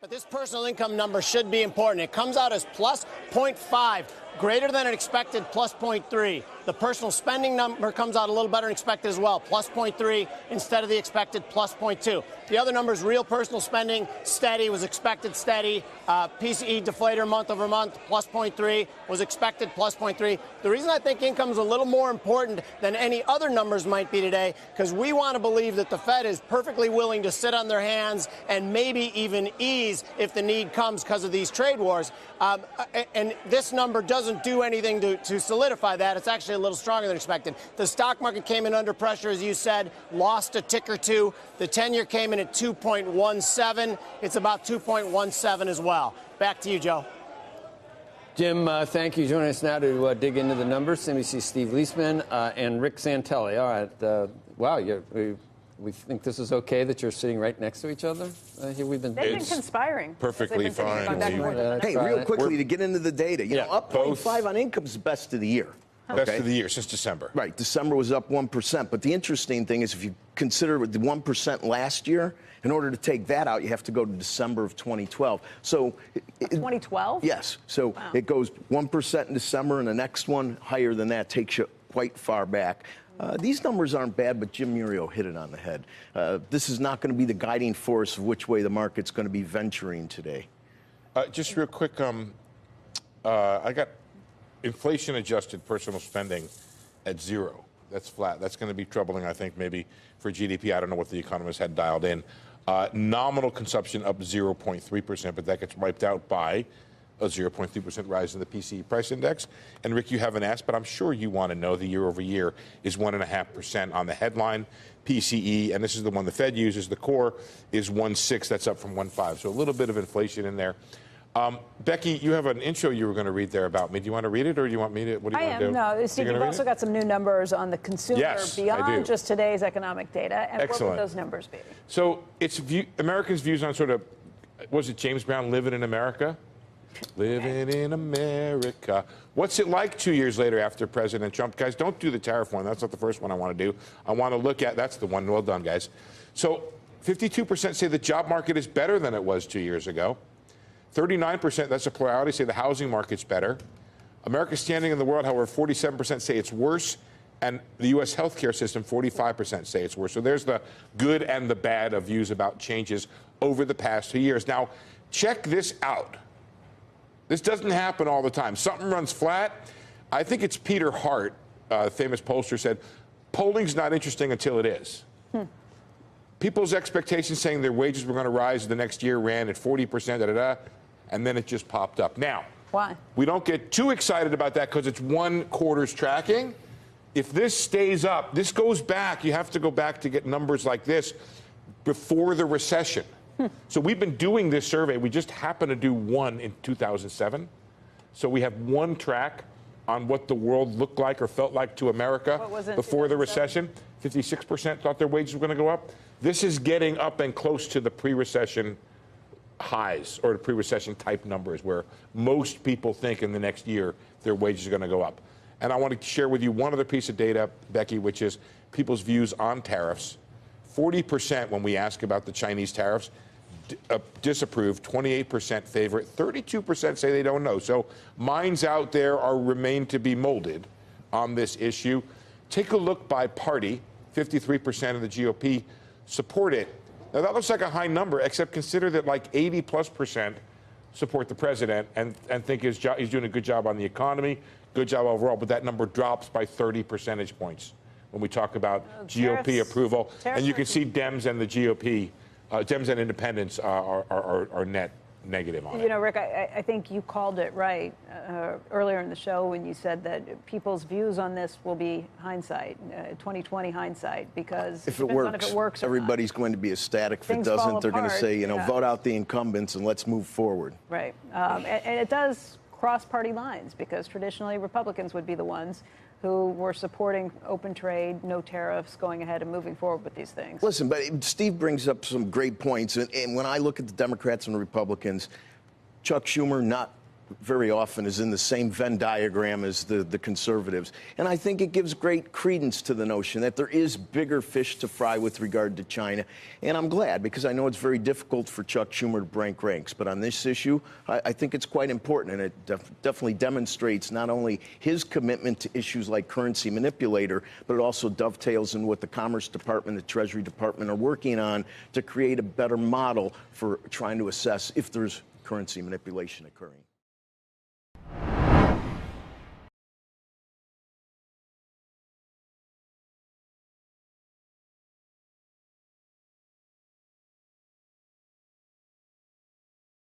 But this personal income number should be important. It comes out as plus 0.5, greater than an expected plus 0.3. The personal spending number comes out a little better than expected as well, plus 0.3 instead of the expected plus 0.2. The other numbers, real personal spending, steady, was expected steady. PCE deflator month over month, plus 0.3, was expected plus 0.3. The reason I think income is a little more important than any other numbers might be today, because we want to believe that the Fed is perfectly willing to sit on their hands and maybe even ease if the need comes because of these trade wars. And this number doesn't do anything to solidify that. It's actually a little stronger than expected. The stock market came in under pressure, as you said, lost a tick or two. The 10-year came in at 2.17. It's about 2.17 as well. Back to you, Joe. Jim, thank you. Joining us now to dig into the numbers, CNBC Steve Leisman and Rick Santelli. All right. Wow, we think this is okay that you're sitting right next to each other? They've been conspiring. Perfectly fine. Hey, real quickly, to get into the data, you know, up 0.5 on income is best of the year. Okay? Best of the year since December. Right. December was up 1%. But the interesting thing is if you consider the 1% last year, in order to take that out, you have to go to December of 2012. So 2012? Yes. So it goes 1% in December, and the next one higher than that takes you quite far back. These numbers aren't bad, but Jim Iurio hit it on the head. This is not going to be the guiding force of which way the market's going to be venturing today. Just real quick, I got inflation-adjusted personal spending at 0. That's flat. That's going to be troubling, I think, maybe for GDP. I don't know what the economists had dialed in. Nominal consumption up 0.3%, but that gets wiped out by a 0.3% rise in the PCE price index. And Rick, you haven't asked, but I'm sure you want to know the year over year is 1.5% on the headline PCE, and this is the one the Fed uses. The core is 1.6. That's up from 1.5. So a little bit of inflation in there. Becky, you have an intro you were going to read there about me. Do you want to read it, or do you want me to? What do you want to do? No, Steve, you've also got some new numbers on the consumer beyond just today's economic data. And what would those numbers be? So it's Americans' views on sort of, was it James Brown, living in America? Living in America. What's it like 2 years later after President Trump? Guys, don't do the tariff one. That's not the first one I want to do. I want to look at, that's the one. Well done, guys. So 52% say the job market is better than it was 2 years ago. 39%, that's a plurality, say the housing market's better. America's standing in the world, however, 47% say it's worse. And the U.S. healthcare system, 45% say it's worse. So there's the good and the bad of views about changes over the past 2 years. Now, check this out. This doesn't happen all the time. Something runs flat. I think it's Peter Hart, famous pollster, said, polling's not interesting until it is. People's expectations saying their wages were going to rise the next year ran at 40%, and then it just popped up. Now, why? We don't get too excited about that because it's 1 quarter's tracking. If this stays up, this goes back. You have to go back to get numbers like this before the recession. So we've been doing this survey. We just happened to do one in 2007. So we have one track on what the world looked like or felt like to America before the recession. 56% thought their wages were going to go up. This is getting up and close to the pre-recession highs or the pre-recession type numbers where most people think in the next year their wages are going to go up. And I want to share with you one other piece of data, Becky, which is people's views on tariffs. 40% when we ask about the Chinese tariffs disapprove, 28% favor it, 32% say they don't know. So minds out there remain to be molded on this issue. Take a look by party. 53% of the GOP support it. Now that looks like a high number, except consider that like 80+% support the president and think he's doing a good job on the economy, good job overall, but that number drops by 30 percentage points when we talk about GOP approval. And you can see Dems and the GOP, Dems and independents are net negative on it. You know, Rick, I think you called it right earlier in the show when you said that people's views on this will be hindsight, 2020 hindsight, because if it works, everybody's going to be ecstatic. If it doesn't, they're going to say, you know, vote out the incumbents and let's move forward. Right. And it does cross party lines because traditionally Republicans would be the ones who were supporting open trade, no tariffs, going ahead and moving forward with these things. Listen, but Steve brings up some great points. And when I look at the Democrats and the Republicans, Chuck Schumer, not very often is in the same Venn diagram as the conservatives. And I think it gives great credence to the notion that there is bigger fish to fry with regard to China. And I'm glad, because I know it's very difficult for Chuck Schumer to break ranks. But on this issue, I think it's quite important. And it definitely demonstrates not only his commitment to issues like currency manipulator, but it also dovetails in what the Commerce Department, the Treasury Department are working on to create a better model for trying to assess if there's currency manipulation occurring.